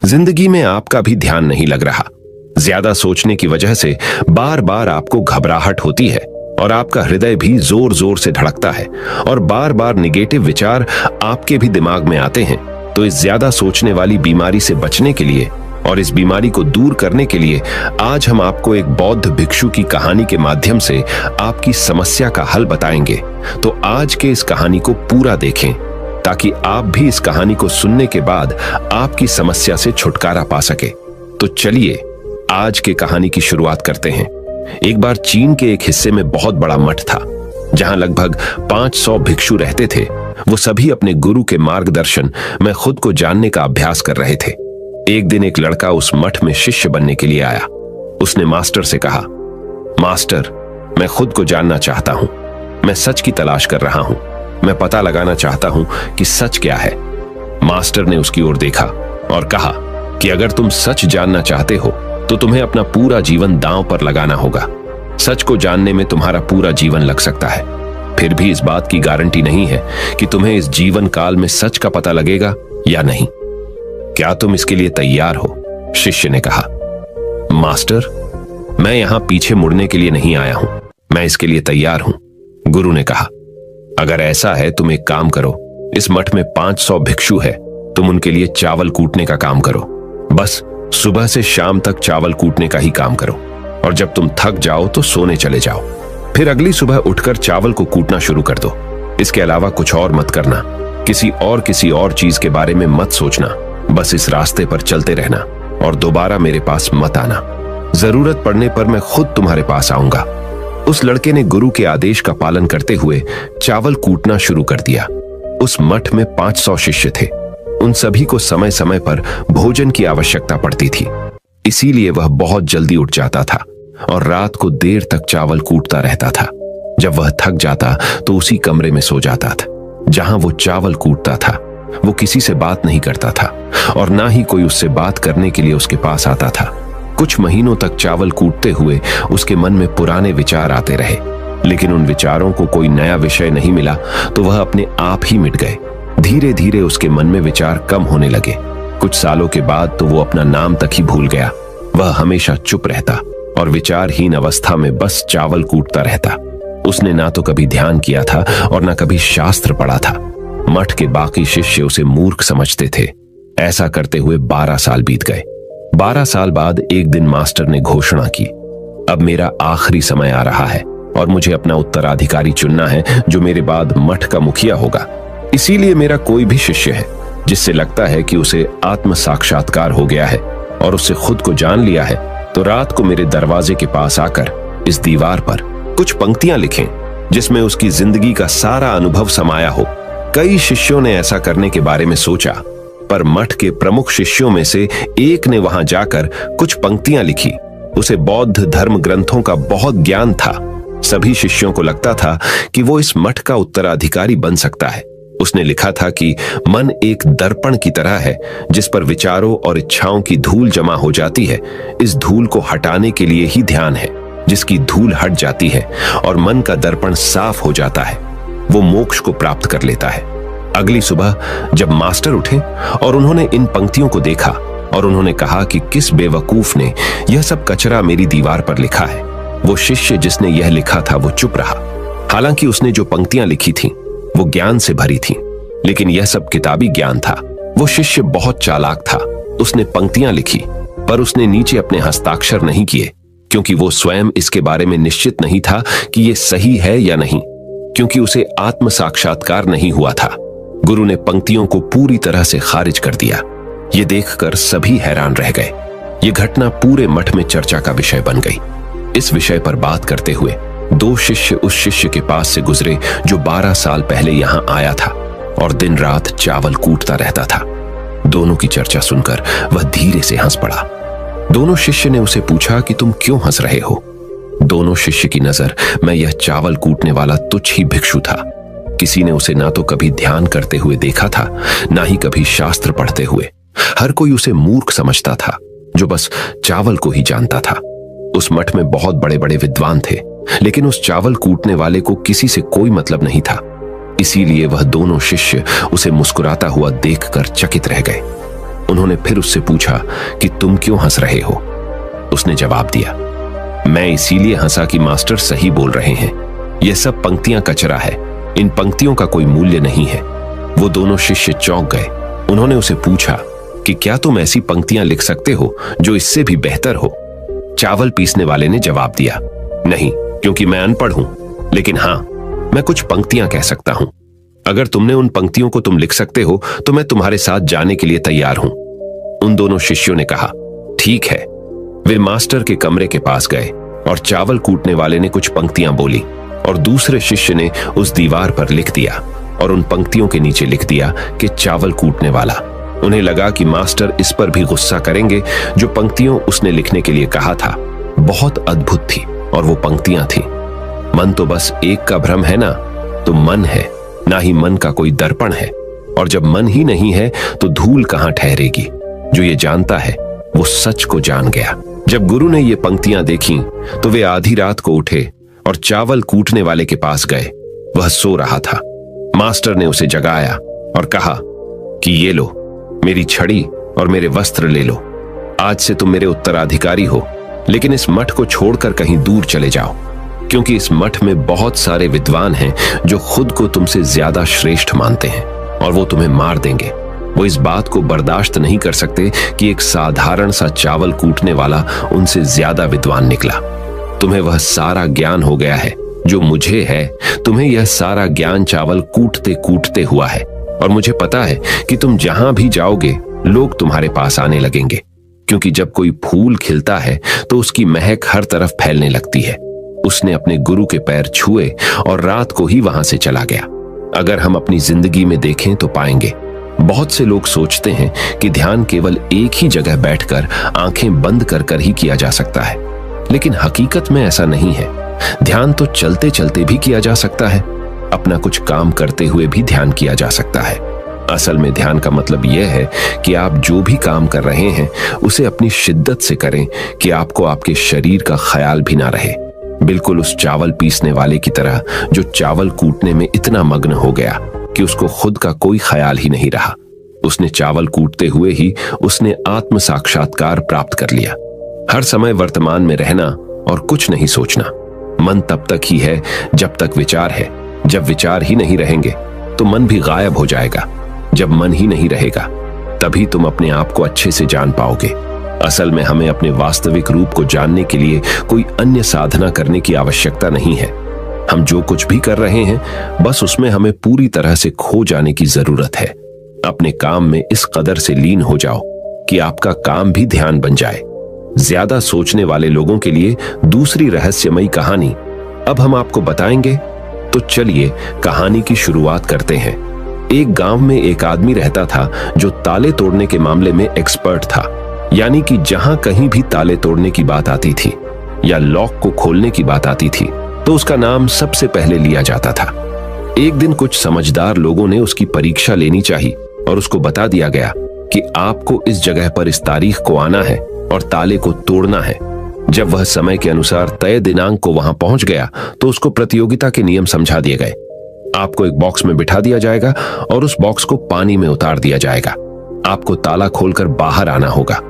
जिंदगी में आपका भी ध्यान नहीं लग रहा। ज्यादा सोचने की वजह से बार बार आपको घबराहट होती है और आपका हृदय भी जोर जोर से धड़कता है और बार बार निगेटिव विचार आपके भी दिमाग में आते हैं। तो इस ज्यादा सोचने वाली बीमारी से बचने के लिए और इस बीमारी को दूर करने के लिए आज हम आपको एक बौद्ध भिक्षु की कहानी के माध्यम से आपकी समस्या का हल बताएंगे। तो आज के इस कहानी को पूरा देखें ताकि आप भी इस कहानी को सुनने के बाद आपकी समस्या से छुटकारा पा सके। तो चलिए आज के कहानी की शुरुआत करते हैं। एक बार चीन के एक हिस्से में बहुत बड़ा मठ था जहां लगभग 500 भिक्षु रहते थे। वो सभी अपने गुरु के मार्गदर्शन में खुद को जानने का अभ्यास कर रहे थे। एक दिन एक लड़का उस मठ में शिष्य बनने के लिए आया। उसने मास्टर से कहा, मास्टर, मैं खुद को जानना चाहता हूं। मैं सच की तलाश कर रहा हूं। मैं पता लगाना चाहता हूं कि सच क्या है। मास्टर ने उसकी ओर देखा और कहा कि अगर तुम सच जानना चाहते हो तो तुम्हें अपना पूरा जीवन दांव पर लगाना होगा। सच को जानने में तुम्हारा पूरा जीवन लग सकता है, फिर भी इस बात की गारंटी नहीं है कि तुम्हें इस जीवन काल में सच का पता लगेगा या नहीं। क्या तुम इसके लिए तैयार हो? शिष्य ने कहा। मास्टर, मैं यहां पीछे मुड़ने के लिए नहीं आया हूं। मैं इसके लिए तैयार हूं। गुरु ने कहा, अगर ऐसा है तुम एक काम करो। इस मठ में 500 भिक्षु है। तुम उनके लिए चावल कूटने का काम करो। बस सुबह से शाम तक चावल कूटने का ही काम करो और जब तुम थक जाओ तो सोने चले जाओ। फिर अगली सुबह उठकर चावल को कूटना शुरू कर दो। इसके अलावा कुछ और मत करना। किसी और चीज के बारे में मत सोचना। बस इस रास्ते पर चलते रहना और दोबारा मेरे पास मत आना। जरूरत पड़ने पर मैं खुद तुम्हारे पास आऊंगा। उस लड़के ने गुरु के आदेश का पालन करते हुए चावल कूटना शुरू कर दिया। उस मठ में 500 शिष्य थे। उन सभी को समय समय पर भोजन की आवश्यकता पड़ती थी, इसीलिए वह बहुत जल्दी उठ जाता था और रात को देर तक चावल कूटता रहता था। जब वह थक जाता तो उसी कमरे में सो जाता था जहां वो चावल कूटता था। वो किसी से बात नहीं करता था और ना ही कोई उससे बात करने के लिए उसके पास आता था। कुछ महीनों तक चावल कूटते हुए उसके मन में पुराने विचार आते रहे, लेकिन उन विचारों को कोई नया विषय नहीं मिला तो वह अपने आप ही मिट गए। धीरे धीरे उसके मन में विचार कम होने लगे। कुछ सालों के बाद तो वो अपना नाम तक ही भूल गया। वह हमेशा चुप रहता और विचारहीन अवस्था में बस चावल कूटता रहता। उसने ना तो कभी ध्यान किया था और ना कभी शास्त्र पढ़ा था। मठ के बाकी शिष्य उसे मूर्ख समझते थे। ऐसा करते हुए 12 साल बीत गए। 12 साल बाद एक दिन मास्टर ने घोषणा की, अब मेरा आखिरी समय आ रहा है और मुझे अपना उत्तराधिकारी चुनना है जो मेरे बाद मठ का मुखिया होगा। इसीलिए मेरा कोई भी शिष्य है जिससे लगता है कि उसे आत्म साक्षात्कार हो गया है और उससे खुद को जान लिया है, तो रात को मेरे दरवाजे के पास आकर इस दीवार पर कुछ पंक्तियां लिखें जिसमें उसकी जिंदगी का सारा अनुभव समाया हो। कई शिष्यों ने ऐसा करने के बारे में सोचा, पर मठ के प्रमुख शिष्यों में से एक ने वहां जाकर कुछ पंक्तियां लिखी। उसे बौद्ध धर्म ग्रंथों का बहुत ज्ञान था। सभी शिष्यों को लगता था कि वो इस मठ का उत्तराधिकारी बन सकता है। उसने लिखा था कि मन एक दर्पण की तरह है जिस पर विचारों और इच्छाओं की धूल जमा हो जाती है। इस धूल को हटाने के लिए ही ध्यान है। जिसकी धूल हट जाती है और मन का दर्पण साफ हो जाता है, वो मोक्ष को प्राप्त कर लेता है। अगली सुबह जब मास्टर उठे और उन्होंने इन पंक्तियों को देखा और उन्होंने कहा कि किस बेवकूफ ने यह सब कचरा मेरी दीवार पर लिखा है। वो शिष्य जिसने यह लिखा था वो चुप रहा। हालांकि उसने जो पंक्तियां लिखी थीं वो ज्ञान से भरी थीं, लेकिन यह सब किताबी ज्ञान था। वो शिष्य बहुत चालाक था। उसने पंक्तियां लिखी पर उसने नीचे अपने हस्ताक्षर नहीं किए, क्योंकि वो स्वयं इसके बारे में निश्चित नहीं था कि ये सही है या नहीं, क्योंकि उसे आत्म साक्षात्कार नहीं हुआ था। गुरु ने पंक्तियों को पूरी तरह से खारिज कर दिया। ये देखकर सभी हैरान रह गए। ये घटना पूरे मठ में चर्चा का विषय बन गई। इस विषय पर बात करते हुए 2 शिष्य उस शिष्य के पास से गुजरे जो 12 साल पहले यहां आया था और दिन रात चावल कूटता रहता था। दोनों की चर्चा सुनकर वह धीरे से हंस पड़ा। दोनों शिष्य ने उसे पूछा कि तुम क्यों हंस रहे हो? दोनों शिष्य की नजर में यह चावल कूटने वाला तुच्छ ही भिक्षु था। किसी ने उसे ना तो कभी ध्यान करते हुए देखा था, ना ही कभी शास्त्र पढ़ते हुए। हर कोई उसे मूर्ख समझता था जो बस चावल को ही जानता था। उस मठ में बहुत बड़े बड़े विद्वान थे, लेकिन उस चावल कूटने वाले को किसी से कोई मतलब नहीं था। इसीलिए वह दोनों शिष्य उसे मुस्कुराता हुआ देखकर चकित रह गए। उन्होंने फिर उससे पूछा कि तुम क्यों हंस रहे हो। उसने जवाब दिया, मैं इसीलिए हंसा कि मास्टर सही बोल रहे हैं, यह सब पंक्तियां कचरा है, इन पंक्तियों का कोई मूल्य नहीं है। वो दोनों शिष्य चौंक गए। उन्होंने उसे पूछा कि क्या तुम ऐसी पंक्तियां लिख सकते हो जो इससे भी बेहतर हो। चावल पीसने वाले ने जवाब दिया, नहीं, क्योंकि मैं अनपढ़ हूं, लेकिन हां, मैं कुछ पंक्तियां कह सकता हूं। अगर तुमने उन पंक्तियों को तुम लिख सकते हो तो मैं तुम्हारे साथ जाने के लिए तैयार हूं। उन दोनों शिष्यों ने कहा, ठीक है। वे मास्टर के कमरे के पास गए और चावल कूटने वाले ने कुछ पंक्तियां बोली और दूसरे शिष्य ने उस दीवार पर लिख दिया और उन पंक्तियों के नीचे लिख दिया कि चावल कूटने वाला। उन्हें लगा कि मास्टर इस पर भी गुस्सा करेंगे। जो पंक्तियों उसने लिखने के लिए कहा था बहुत अद्भुत थी और वो पंक्तियां थी, मन तो बस एक का भ्रम है ना, तो मन है, ना ही मन का कोई दर्पण है, और जब मन ही नहीं है तो धूल कहां ठहरेगी। जो ये जानता है वो सच को जान गया। जब गुरु ने ये पंक्तियां देखी तो वे आधी रात को उठे और चावल कूटने वाले के पास गए। वह सो रहा था। मास्टर ने उसे जगाया और कहा कि ये लो, मेरी छड़ी और मेरे वस्त्र ले लो। आज से तुम मेरे उत्तराधिकारी हो, लेकिन इस मठ को छोड़कर कहीं दूर चले जाओ, क्योंकि इस मठ में बहुत सारे विद्वान हैं जो खुद को तुमसे ज्यादा श्रेष्ठ मानते हैं और वो तुम्हें मार देंगे। वो इस बात को बर्दाश्त नहीं कर सकते कि एक साधारण सा चावल कूटने वाला उनसे ज्यादा विद्वान निकला। तुम्हें वह सारा ज्ञान हो गया है जो मुझे है। तुम्हें यह सारा ज्ञान चावल कूटते कूटते हुआ है, और मुझे पता है कि तुम जहां भी जाओगे लोग तुम्हारे पास आने लगेंगे, क्योंकि जब कोई फूल खिलता है तो उसकी महक हर तरफ फैलने लगती है। उसने अपने गुरु के पैर छुए और रात को ही वहां से चला गया। अगर हम अपनी जिंदगी में देखें तो पाएंगे बहुत से लोग सोचते हैं कि ध्यान केवल एक ही जगह बैठकर आंखें बंद कर कर ही किया जा सकता है, लेकिन हकीकत में ऐसा नहीं है। ध्यान तो चलते चलते भी किया जा सकता है, अपना कुछ काम करते हुए भी ध्यान किया जा सकता है। असल में ध्यान का मतलब यह है कि आप जो भी काम कर रहे हैं उसे अपनी शिद्दत से करें कि आपको आपके शरीर का ख्याल भी ना रहे। बिल्कुल उस चावल पीसने वाले की तरह जो चावल कूटने में इतना मग्न हो गया कि उसको खुद का कोई ख्याल ही नहीं रहा। उसने चावल कूटते हुए ही उसने आत्म साक्षात्कार प्राप्त कर लिया। हर समय वर्तमान में रहना और कुछ नहीं सोचना। मन तब तक ही है जब तक विचार है। जब विचार ही नहीं रहेंगे तो मन भी गायब हो जाएगा। जब मन ही नहीं रहेगा तभी तुम अपने आप को अच्छे से जान पाओगे। असल में हमें अपने वास्तविक रूप को जानने के लिए कोई अन्य साधना करने की आवश्यकता नहीं है। हम जो कुछ भी कर रहे हैं बस उसमें हमें पूरी तरह से खो जाने की जरूरत है। अपने काम में इस कदर से लीन हो जाओ कि आपका काम भी ध्यान बन जाए। ज्यादा सोचने वाले लोगों के लिए दूसरी रहस्यमयी कहानी अब हम आपको बताएंगे, तो चलिए कहानी की शुरुआत करते हैं। एक गांव में एक आदमी रहता था जो ताले तोड़ने के मामले में एक्सपर्ट था, यानी कि जहां कहीं भी ताले तोड़ने की बात आती थी या लॉक को खोलने की बात आती थी तो उसका नाम सबसे पहले लिया जाता था। एक दिन कुछ समझदार लोगों ने उसकी परीक्षा लेनी चाहिए और उसको बता दिया गया कि आपको इस जगह पर इस तारीख को आना है और ताले को तोड़ना है। जब वह समय के अनुसार तय दिनांक को वहां पहुंच गया तो उसको प्रतियोगिता के नियम समझा दिए गए। आपको एक बॉक्स में बिठा दिया जाएगा और उस बॉक्स को पानी में उतार दिया जाएगा। आपको ताला खोलकर बाहर आना होगा।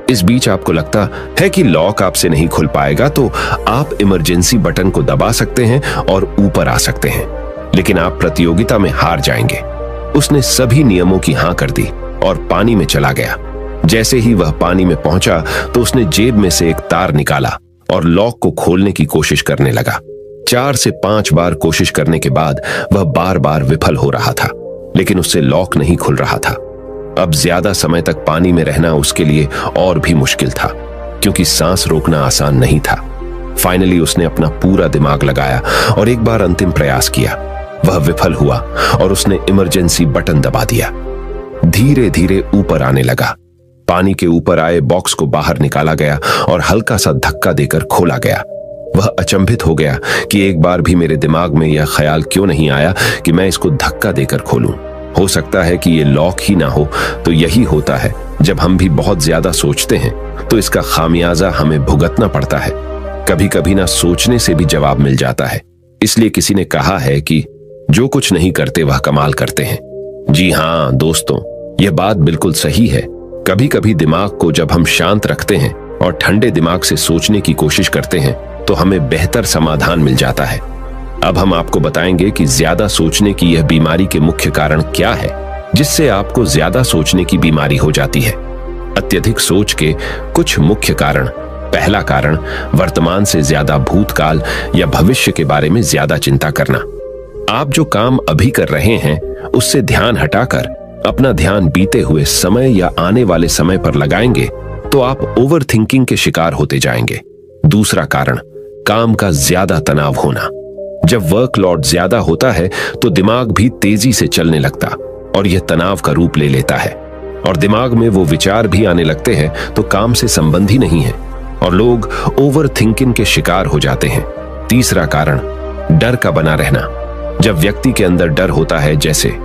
इस बीच आपको लगता है कि लॉक आपसे नहीं खुल पाएगा तो आप इमरजेंसी बटन को दबा सकते हैं और ऊपर आ सकते हैं, लेकिन आप प्रतियोगिता में हार जाएंगे। उसने सभी नियमों की हां कर दी और पानी में चला गया। जैसे ही वह पानी में पहुंचा तो उसने जेब में से एक तार निकाला और लॉक को खोलने की कोशिश करने लगा। 4 से 5 बार कोशिश करने के बाद वह बार बार विफल हो रहा था, लेकिन उससे लॉक नहीं खुल रहा था। अब ज्यादा समय तक पानी में रहना उसके लिए और भी मुश्किल था, क्योंकि सांस रोकना आसान नहीं था। फाइनली उसने अपना पूरा दिमाग लगाया और एक बार अंतिम प्रयास किया। वह विफल हुआ और उसने इमरजेंसी बटन दबा दिया। धीरे धीरे ऊपर आने लगा। पानी के ऊपर आए बॉक्स को बाहर निकाला गया और हल्का सा धक्का देकर खोला गया। वह अचंभित हो गया कि एक बार भी मेरे दिमाग में यह ख्याल क्यों नहीं आया कि मैं इसको धक्का देकर खोलूं। हो सकता है कि ये लॉक ही ना हो। तो यही होता है, जब हम भी बहुत ज्यादा सोचते हैं तो इसका खामियाजा हमें भुगतना पड़ता है। कभी कभी ना सोचने से भी जवाब मिल जाता है। इसलिए किसी ने कहा है कि जो कुछ नहीं करते वह कमाल करते हैं। जी हां दोस्तों, यह बात बिल्कुल सही है। कभी कभी दिमाग को जब हम शांत रखते हैं और ठंडे दिमाग से सोचने की कोशिश करते हैं तो हमें बेहतर समाधान मिल जाता है। अब हम आपको बताएंगे कि ज्यादा सोचने की यह बीमारी के मुख्य कारण क्या है, जिससे आपको ज्यादा सोचने की बीमारी हो जाती है। अत्यधिक सोच के कुछ मुख्य कारण। पहला कारण, वर्तमान से ज्यादा भूतकाल या भविष्य के बारे में ज्यादा चिंता करना। आप जो काम अभी कर रहे हैं उससे ध्यान हटाकर अपना ध्यान बीते हुए समय या आने वाले समय पर लगाएंगे तो आप ओवर थिंकिंग के शिकार होते जाएंगे। दूसरा कारण, काम का ज्यादा तनाव होना। जब वर्कलोड ज्यादा होता है तो दिमाग भी तेजी से चलने लगता और यह तनाव का रूप ले लेता है और दिमाग में वो विचार भी आने लगते हैं तो काम से संबंधी नहीं है और लोग ओवर थिंकिंग के शिकार हो जाते हैं। तीसरा कारण, डर का बना रहना। जब व्यक्ति के अंदर डर होता है, जैसे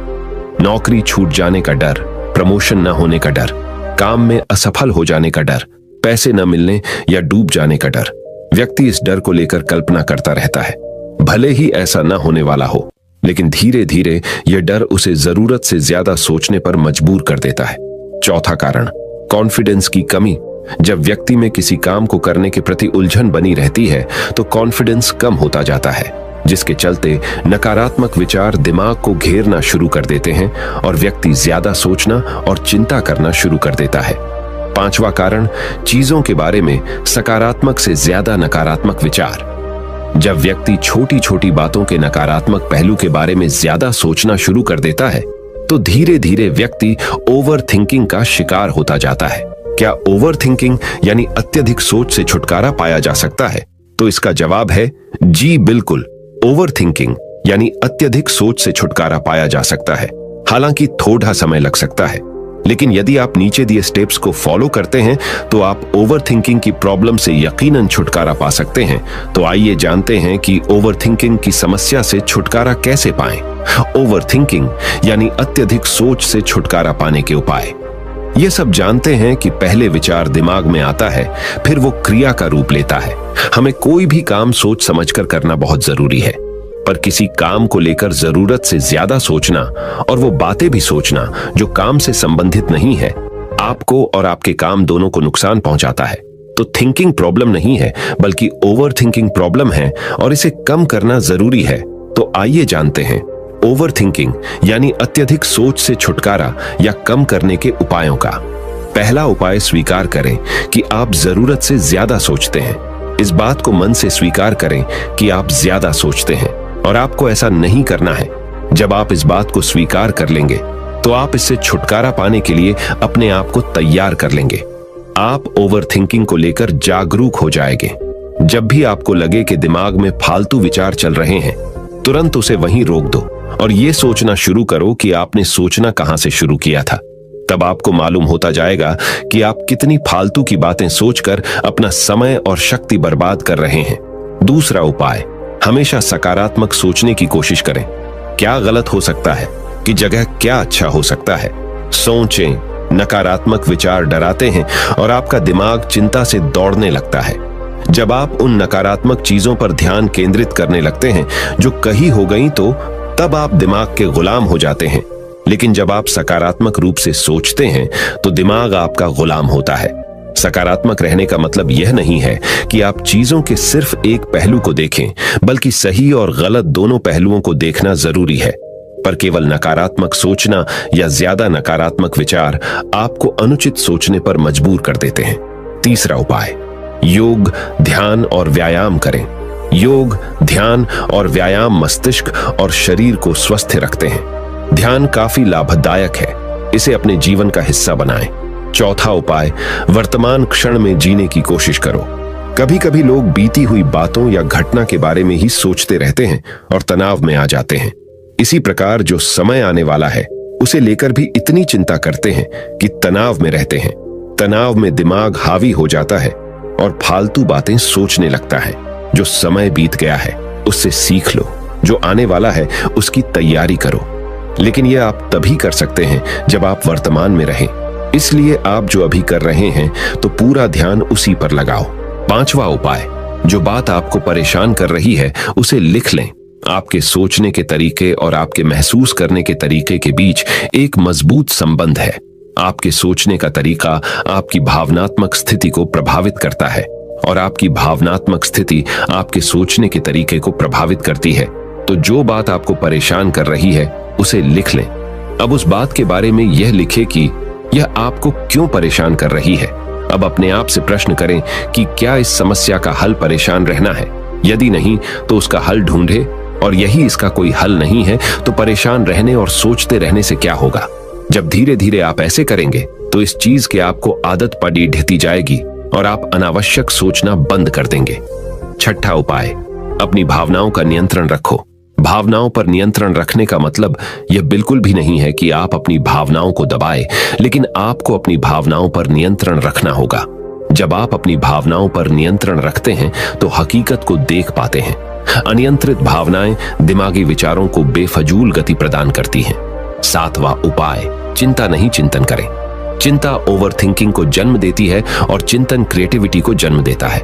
नौकरी छूट जाने का डर, प्रमोशन न होने का डर, काम में असफल हो जाने का डर, पैसे न मिलने या डूब जाने का डर, व्यक्ति इस डर को लेकर कल्पना करता रहता है। भले ही ऐसा न होने वाला हो, लेकिन धीरे धीरे यह डर उसे जरूरत से ज्यादा सोचने पर मजबूर कर देता है। चौथा कारण, कॉन्फिडेंस की कमी। जब व्यक्ति में किसी काम को करने के प्रति उलझन बनी रहती है तो कॉन्फिडेंस कम होता जाता है, जिसके चलते नकारात्मक विचार दिमाग को घेरना शुरू कर देते हैं और व्यक्ति ज्यादा सोचना और चिंता करना शुरू कर देता है। पांचवा कारण, चीजों के बारे में सकारात्मक से ज्यादा नकारात्मक विचार। जब व्यक्ति छोटी छोटी बातों के नकारात्मक पहलू के बारे में ज्यादा सोचना शुरू कर देता है तो धीरे धीरे व्यक्ति ओवर थिंकिंग का शिकार होता जाता है। क्या ओवर थिंकिंग यानी अत्यधिक सोच से छुटकारा पाया जा सकता है? तो इसका जवाब है जी बिल्कुल। ओवर थिंकिंग यानी अत्यधिक सोच से छुटकारा पाया जा सकता है, हालांकि थोड़ा समय लग सकता है, लेकिन यदि आप नीचे दिए स्टेप्स को फॉलो करते हैं तो आप ओवर थिंकिंग की प्रॉब्लम से यकीनन छुटकारा पा सकते हैं। तो आइए जानते हैं कि ओवर थिंकिंग की समस्या से छुटकारा कैसे पाएं। ओवर थिंकिंग यानी अत्यधिक सोच से छुटकारा पाने के उपाय। ये सब जानते हैं कि पहले विचार दिमाग में आता है, फिर वो क्रिया का रूप लेता है। हमें कोई भी काम सोच समझकर करना बहुत जरूरी है, पर किसी काम को लेकर जरूरत से ज्यादा सोचना और वो बातें भी सोचना जो काम से संबंधित नहीं है, आपको और आपके काम दोनों को नुकसान पहुंचाता है। तो थिंकिंग प्रॉब्लम नहीं है, बल्कि ओवर थिंकिंग प्रॉब्लम है और इसे कम करना जरूरी है। तो आइए जानते हैं ओवर थिंकिंग यानी अत्यधिक सोच से छुटकारा या कम करने के उपायों का। पहला उपाय, स्वीकार करें कि आप जरूरत से ज्यादा सोचते हैं। इस बात को मन से स्वीकार करें कि आप ज्यादा सोचते हैं और आपको ऐसा नहीं करना है। जब आप इस बात को स्वीकार कर लेंगे तो आप इससे छुटकारा पाने के लिए अपने आप को तैयार कर लेंगे। आप ओवर थिंकिंग को लेकर जागरूक हो जाएंगे। जब भी आपको लगे कि दिमाग में फालतू विचार चल रहे हैं, तुरंत उसे वहीं रोक दो और ये सोचना शुरू करो कि आपने सोचना कहां से शुरू किया था। तब आपको मालूम होता जाएगा कि आप कितनी फालतू की बातें सोचकर अपना समय और शक्ति बर्बाद कर रहे हैं। दूसरा उपाय, हमेशा सकारात्मक सोचने की कोशिश करें। क्या गलत हो सकता है कि जगह क्या अच्छा हो सकता है। सोचें। नकारात्मक विचार डराते हैं और आपका दिमाग चिंता से दौड़ने लगता है। जब आप उन नकारात्मक चीजों पर ध्यान केंद्रित करने लगते हैं जो कही हो गई, तो तब आप दिमाग के गुलाम हो जाते हैं। लेकिन जब आप सकारात्मक रूप से सोचते हैं तो दिमाग आपका गुलाम होता है। सकारात्मक रहने का मतलब यह नहीं है कि आप चीजों के सिर्फ एक पहलू को देखें, बल्कि सही और गलत दोनों पहलुओं को देखना जरूरी है। पर केवल नकारात्मक सोचना या ज्यादा नकारात्मक विचार आपको अनुचित सोचने पर मजबूर कर देते हैं। तीसरा उपाय, योग, ध्यान और व्यायाम करें। योग, ध्यान और व्यायाम मस्तिष्क और शरीर को स्वस्थ रखते हैं। ध्यान काफी लाभदायक है, इसे अपने जीवन का हिस्सा बनाएं। चौथा उपाय, वर्तमान क्षण में जीने की कोशिश करो। कभी कभी लोग बीती हुई बातों या घटना के बारे में ही सोचते रहते हैं और तनाव में आ जाते हैं। इसी प्रकार जो समय आने वाला है उसे लेकर भी इतनी चिंता करते हैं कि तनाव में रहते हैं। तनाव में दिमाग हावी हो जाता है और फालतू बातें सोचने लगता है। जो समय बीत गया है उससे सीख लो, जो आने वाला है उसकी तैयारी करो। लेकिन यह आप तभी कर सकते हैं जब आप वर्तमान में रहें। इसलिए आप जो अभी कर रहे हैं तो पूरा ध्यान उसी पर लगाओ। पांचवा उपाय, जो बात आपको परेशान कर रही है उसे लिख लें। आपके सोचने के तरीके और आपके महसूस करने के तरीके के बीच एक मजबूत संबंध है। आपके सोचने का तरीका आपकी भावनात्मक स्थिति को प्रभावित करता है और आपकी भावनात्मक स्थिति आपके सोचने के तरीके को प्रभावित करती है। तो जो बात आपको परेशान कर रही है उसे लिख लें। अब उस बात के बारे में यह लिखें कि यह आपको क्यों परेशान कर रही है। अब अपने आप से प्रश्न करें कि क्या इस समस्या का हल परेशान रहना है। यदि नहीं तो उसका हल ढूंढे, और यही इसका कोई हल नहीं है तो परेशान रहने और सोचते रहने से क्या होगा। जब धीरे धीरे आप ऐसे करेंगे तो इस चीज की आपको आदत पड़ी ढहती जाएगी और आप अनावश्यक सोचना बंद कर देंगे। छठा उपाय, अपनी भावनाओं का नियंत्रण रखो। भावनाओं पर नियंत्रण रखने का मतलब यह बिल्कुल भी नहीं है कि आप अपनी भावनाओं को दबाएं, लेकिन आपको अपनी भावनाओं पर नियंत्रण रखना होगा। जब आप अपनी भावनाओं पर नियंत्रण रखते हैं तो हकीकत को देख पाते हैं। अनियंत्रित भावनाएं दिमागी विचारों को बेफजूल गति प्रदान करती हैं। सातवां उपाय, चिंता नहीं चिंतन करें। चिंता ओवरथिंकिंग को जन्म देती है और चिंतन क्रिएटिविटी को जन्म देता है।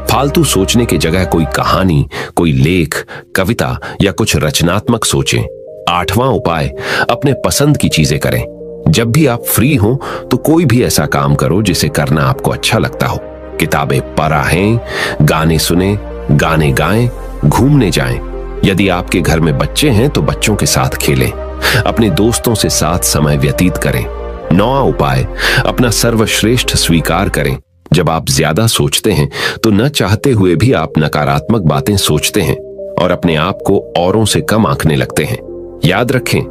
फालतू सोचने की जगह कोई कहानी, कोई लेख, कविता या कुछ रचनात्मक सोचें। आठवां उपाय, अपने पसंद की चीजें करें। जब भी आप फ्री हो तो कोई भी ऐसा काम करो जिसे करना आपको अच्छा लगता हो। किताबें पढ़ें, गाने सुने, गाने गाएं, घूमने जाएं। यदि आपके घर में बच्चे हैं तो बच्चों के साथ खेलें। अपने दोस्तों से साथ समय व्यतीत करें। नौवां उपाय, अपना सर्वश्रेष्ठ स्वीकार करें। जब आप ज्यादा सोचते हैं तो न चाहते हुए भी आप नकारात्मक बातें सोचते हैं और अपने आप को औरों से कम आंकने लगते हैं। याद रखें,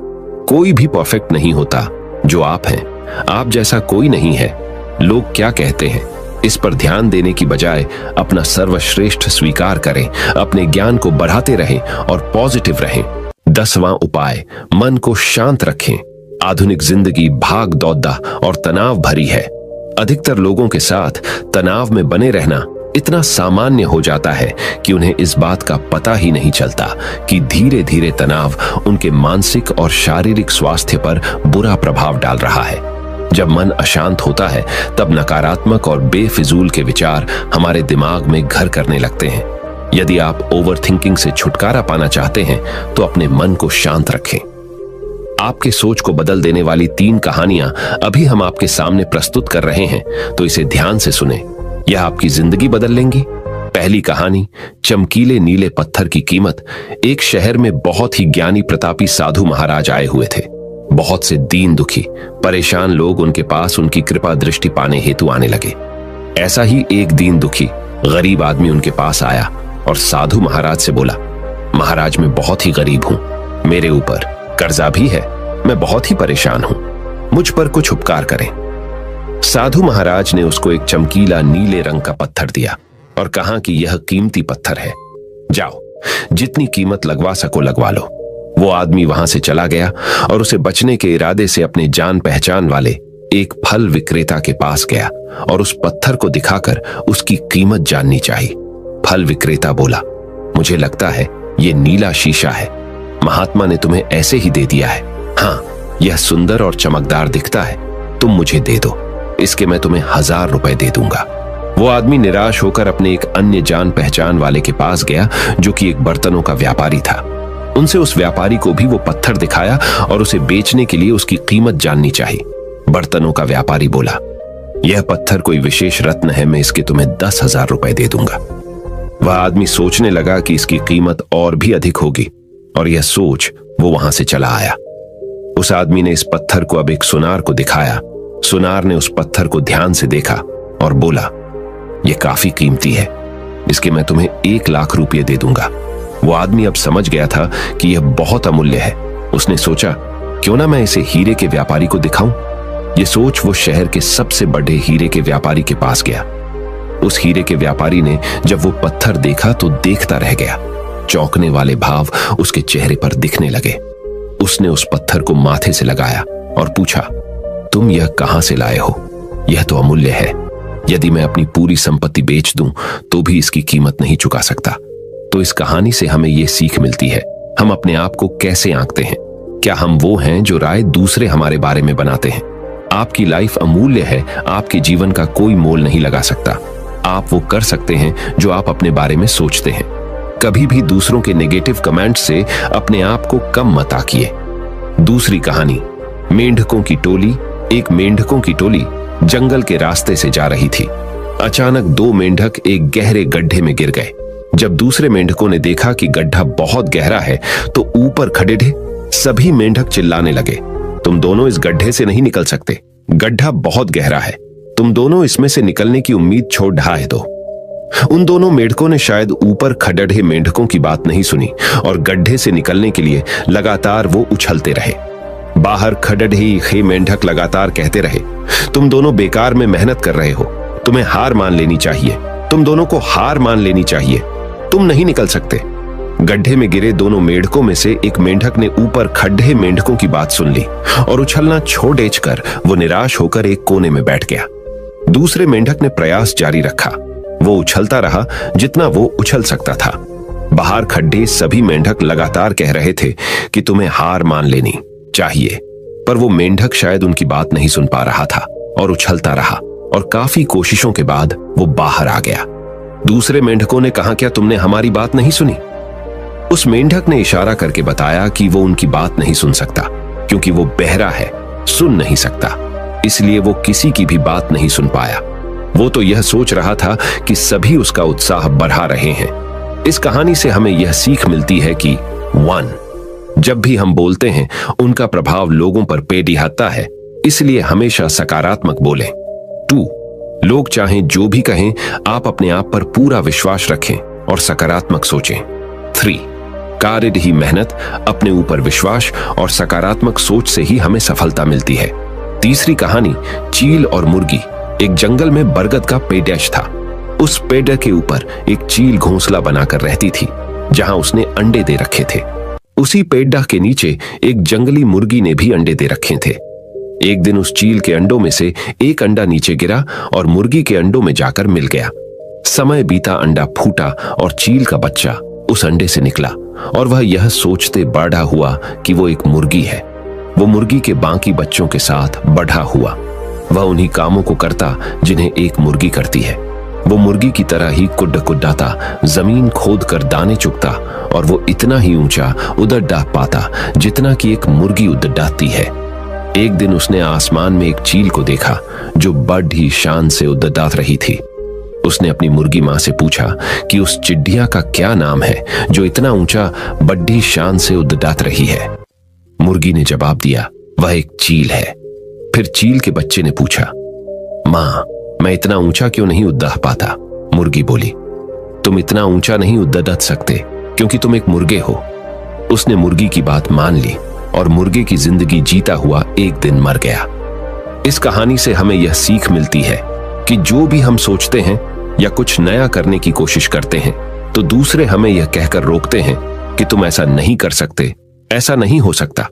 कोई भी परफेक्ट नहीं होता जो आप हैं। आप जैसा कोई नहीं है। लोग क्या कहते हैं इस पर ध्यान देने की बजाय अपना सर्वश्रेष्ठ स्वीकार करें, अपने ज्ञान को बढ़ाते रहें और पॉजिटिव रहें। 10वां उपाय, मन को शांत रखें। आधुनिक जिंदगी भाग दौड़ा और तनाव भरी है। अधिकतर लोगों के साथ तनाव में बने रहना इतना सामान्य हो जाता है कि उन्हें इस बात का पता ही नहीं चलता कि धीरे धीरे तनाव उनके मानसिक और शारीरिक स्वास्थ्य पर बुरा प्रभाव डाल रहा है। जब मन अशांत होता है तब नकारात्मक और बेफिजूल के विचार हमारे दिमाग में घर करने लगते हैं। यदि आप ओवरथिंकिंग से छुटकारा पाना चाहते हैं तो अपने मन को शांत रखें। आपके सोच को बदल देने वाली 3 कहानियां अभी हम आपके सामने प्रस्तुत कर रहे हैं, तो इसे ध्यान से सुने। यह आपकी जिंदगी बदल लेंगी। पहली कहानी, चमकीले नीले पत्थर की कीमत। एक शहर में बहुत ही ज्ञानी प्रतापी साधु महाराज आए हुए थे। बहुत से दीन दुखी परेशान लोग उनके पास उनकी कृपा दृष्टि पाने हेतु आने लगे। ऐसा ही एक दीन दुखी गरीब आदमी उनके पास आया और साधु महाराज से बोला, महाराज मैं बहुत ही गरीब हूं, मेरे ऊपर कर्जा भी है, मैं बहुत ही परेशान हूं, मुझ पर कुछ उपकार करें। साधु महाराज ने उसको एक चमकीला नीले रंग का पत्थर दिया और कहा कि यह कीमती पत्थर है, जाओ जितनी कीमत लगवा सको लगवा लो। वो आदमी वहां से चला गया और उसे बचने के इरादे से अपने जान पहचान वाले एक फल विक्रेता के पास गया और उस पत्थर को दिखाकर उसकी कीमत जाननी चाहिए। फल विक्रेता बोला, मुझे लगता है ये नीला शीशा है, महात्मा ने तुम्हें ऐसे ही दे दिया है। हाँ, यह सुंदर और चमकदार दिखता है, तुम मुझे दे दो, इसके मैं तुम्हें 1000 रुपए दे दूंगा। वो आदमी निराश होकर अपने एक अन्य जान पहचान वाले के पास गया जो कि एक बर्तनों का व्यापारी था। उनसे उस व्यापारी को भी वो पत्थर दिखाया और उसे बेचने के लिए उसकी कीमत जाननी चाहिए। बर्तनों का व्यापारी बोला, यह पत्थर कोई विशेष रत्न है, मैं इसके तुम्हें 10,000 रुपए दे दूंगा। वह आदमी सोचने लगा कि इसकी कीमत और भी अधिक होगी और यह सोच वो वहां से चला आया। उस आदमी ने इस पत्थर को अब एक सुनार को दिखाया। सुनार ने उस पत्थर को ध्यान से देखा और बोला, यह काफी कीमती है, इसके मैं तुम्हें 1 लाख रुपये दे दूंगा। वो आदमी अब समझ गया था कि यह बहुत अमूल्य है। उसने सोचा, क्यों ना मैं इसे हीरे के व्यापारी को दिखाऊं। यह सोच वो शहर के सबसे बड़े हीरे के व्यापारी के पास गया। उस हीरे के व्यापारी ने जब वो पत्थर देखा तो देखता रह गया। चौंकने वाले भाव उसके चेहरे पर दिखने लगे। उसने उस पत्थर को माथे से लगाया और पूछा, तुम यह कहां से लाए हो? यह तो अमूल्य है, यदि मैं अपनी पूरी संपत्ति बेच दूं तो भी इसकी कीमत नहीं चुका सकता। तो इस कहानी से हमें यह सीख मिलती है, हम अपने आप को कैसे आंकते हैं। क्या हम वो हैं जो राय दूसरे हमारे बारे में बनाते हैं? आपकी लाइफ अमूल्य है, आपके जीवन का कोई मोल नहीं लगा सकता। आप वो कर सकते हैं जो आप अपने बारे में सोचते हैं। कभी भी दूसरों के नेगेटिव कमेंट से अपने आप को कम मत आंकिए। दूसरी कहानी, मेंढकों की टोली एक मेंढकों की टोली जंगल के रास्ते से जा रही थी। अचानक दो मेंढक एक गहरे गड्ढे में गिर गए। जब दूसरे मेंढकों ने देखा कि गड्ढा बहुत गहरा है तो ऊपर खड़े सभी मेंढक चिल्लाने लगे, तुम दोनों इस गड्ढे से नहीं निकल सकते, गड्ढा बहुत गहरा है, तुम दोनों इसमें से निकलने की उम्मीद छोड़ ढाह दो। उन दोनों मेंढकों ने शायद ऊपर खड़े मेंढकों की बात नहीं सुनी और गड्ढे से निकलने के लिए लगातार वो उछलते रहे। बाहर खड़े मेंढक लगातार कहते रहे, तुम दोनों बेकार में मेहनत कर रहे हो, तुम्हें हार मान लेनी चाहिए, तुम दोनों को हार मान लेनी चाहिए, तुम नहीं निकल सकते। गड्ढे में गिरे दोनों मेंढकों में से एक मेंढक ने ऊपर खड़े मेंढकों की बात सुन ली और उछलना छोड़ कर वो निराश होकर एक कोने में बैठ गया। दूसरे मेंढक ने प्रयास जारी रखा। वो उछलता रहा जितना वो उछल सकता था। बाहर खड़े सभी मेंढक लगातार कह रहे थे कि तुम्हें हार मान लेनी चाहिए, पर वो मेंढक शायद उनकी बात नहीं सुन पा रहा था और उछलता रहा और काफी कोशिशों के बाद वो बाहर आ गया। दूसरे मेंढकों ने कहा, क्या तुमने हमारी बात नहीं सुनी? उस मेंढक ने इशारा करके बताया कि वो उनकी बात नहीं सुन सकता क्योंकि वो बहरा है, सुन नहीं सकता, इसलिए वो किसी की भी बात नहीं सुन पाया। वो तो यह सोच रहा था कि सभी उसका उत्साह बढ़ा रहे हैं। इस कहानी से हमें यह सीख मिलती है कि 1. जब भी हम बोलते हैं उनका प्रभाव लोगों पर पेड़िहाता है, इसलिए हमेशा सकारात्मक बोलें। 2. लोग चाहें जो भी कहें, आप अपने आप पर पूरा विश्वास रखें और सकारात्मक सोचें। 3. कार्य ही मेहनत, अपने ऊपर विश्वास और सकारात्मक सोच से ही हमें सफलता मिलती है। तीसरी कहानी, चील और मुर्गी। एक जंगल में बरगद का पेड़ था। उस पेड़ के ऊपर एक चील घोंसला बनाकर रहती थी जहां उसने अंडे दे रखे थे। उसी पेड़ के नीचे एक जंगली मुर्गी ने भी अंडे दे रखे थे। एक दिन उस चील के अंडों में से एक अंडा नीचे गिरा और मुर्गी के अंडों में जाकर मिल गया। समय बीता, अंडा फूटा और चील का बच्चा उस अंडे से निकला और वह यह सोचते बड़ा हुआ कि वो एक मुर्गी है। वो मुर्गी के बाकी बच्चों के साथ बढ़ा हुआ। वह उन्हीं कामों को करता जिन्हें एक मुर्गी करती है। वो मुर्गी की तरह ही कुड्डाता, जमीन खोद कर दाने चुगता और वो इतना ही ऊंचा उड़द डाह पाता जितना कि एक मुर्गी उड़द डाहती है। एक दिन उसने आसमान में एक चील को देखा जो बड़ी शान से उड़द डाह रही थी। उसने अपनी मुर्गी मां से पूछा कि उस चिड़िया का क्या नाम है जो इतना ऊंचा बड़ी शान से उड़द डाह रही है। मुर्गी ने जवाब दिया, वह एक चील है। फिर चील के बच्चे ने पूछा, मां, मैं इतना ऊंचा क्यों नहीं उड़ पाता? मुर्गी बोली, तुम इतना ऊंचा नहीं उड़ सकते क्योंकि तुम एक मुर्गे हो। उसने मुर्गी की बात मान ली और मुर्गे की जिंदगी जीता हुआ एक दिन मर गया। इस कहानी से हमें यह सीख मिलती है कि जो भी हम सोचते हैं या कुछ नया करने की कोशिश करते हैं तो दूसरे हमें यह कहकर रोकते हैं कि तुम ऐसा नहीं कर सकते, ऐसा नहीं हो सकता,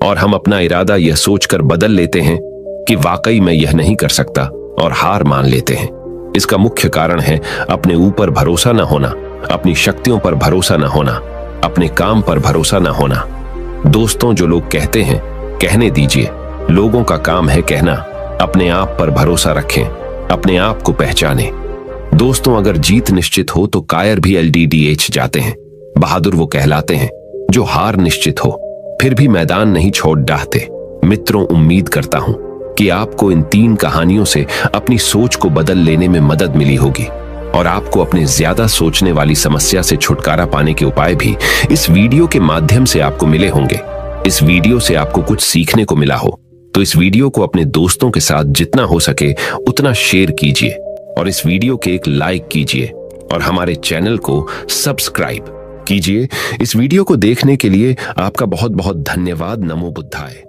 और हम अपना इरादा यह सोचकर बदल लेते हैं कि वाकई मैं यह नहीं कर सकता और हार मान लेते हैं। इसका मुख्य कारण है अपने ऊपर भरोसा न होना, अपनी शक्तियों पर भरोसा न होना, अपने काम पर भरोसा न होना। दोस्तों, जो लोग कहते हैं कहने दीजिए, लोगों का काम है कहना। अपने आप पर भरोसा रखें, अपने आप को पहचानें। दोस्तों, अगर जीत निश्चित हो तो कायर भी LDDH जाते हैं। बहादुर वो कहलाते हैं जो हार निश्चित हो फिर भी मैदान नहीं छोड़ डाहते। मित्रों, उम्मीद करता हूं कि आपको इन 3 कहानियों से अपनी सोच को बदल लेने में मदद मिली होगी और आपको अपने ज्यादा सोचने वाली समस्या से छुटकारा पाने के उपाय भी इस वीडियो के माध्यम से आपको मिले होंगे। इस वीडियो से आपको कुछ सीखने को मिला हो तो इस वीडियो को अपने दोस्तों के साथ जितना हो सके उतना शेयर कीजिए और इस वीडियो के एक लाइक कीजिए और हमारे चैनल को सब्सक्राइब कीजिए। इस वीडियो को देखने के लिए आपका बहुत बहुत धन्यवाद। नमो बुद्धाय।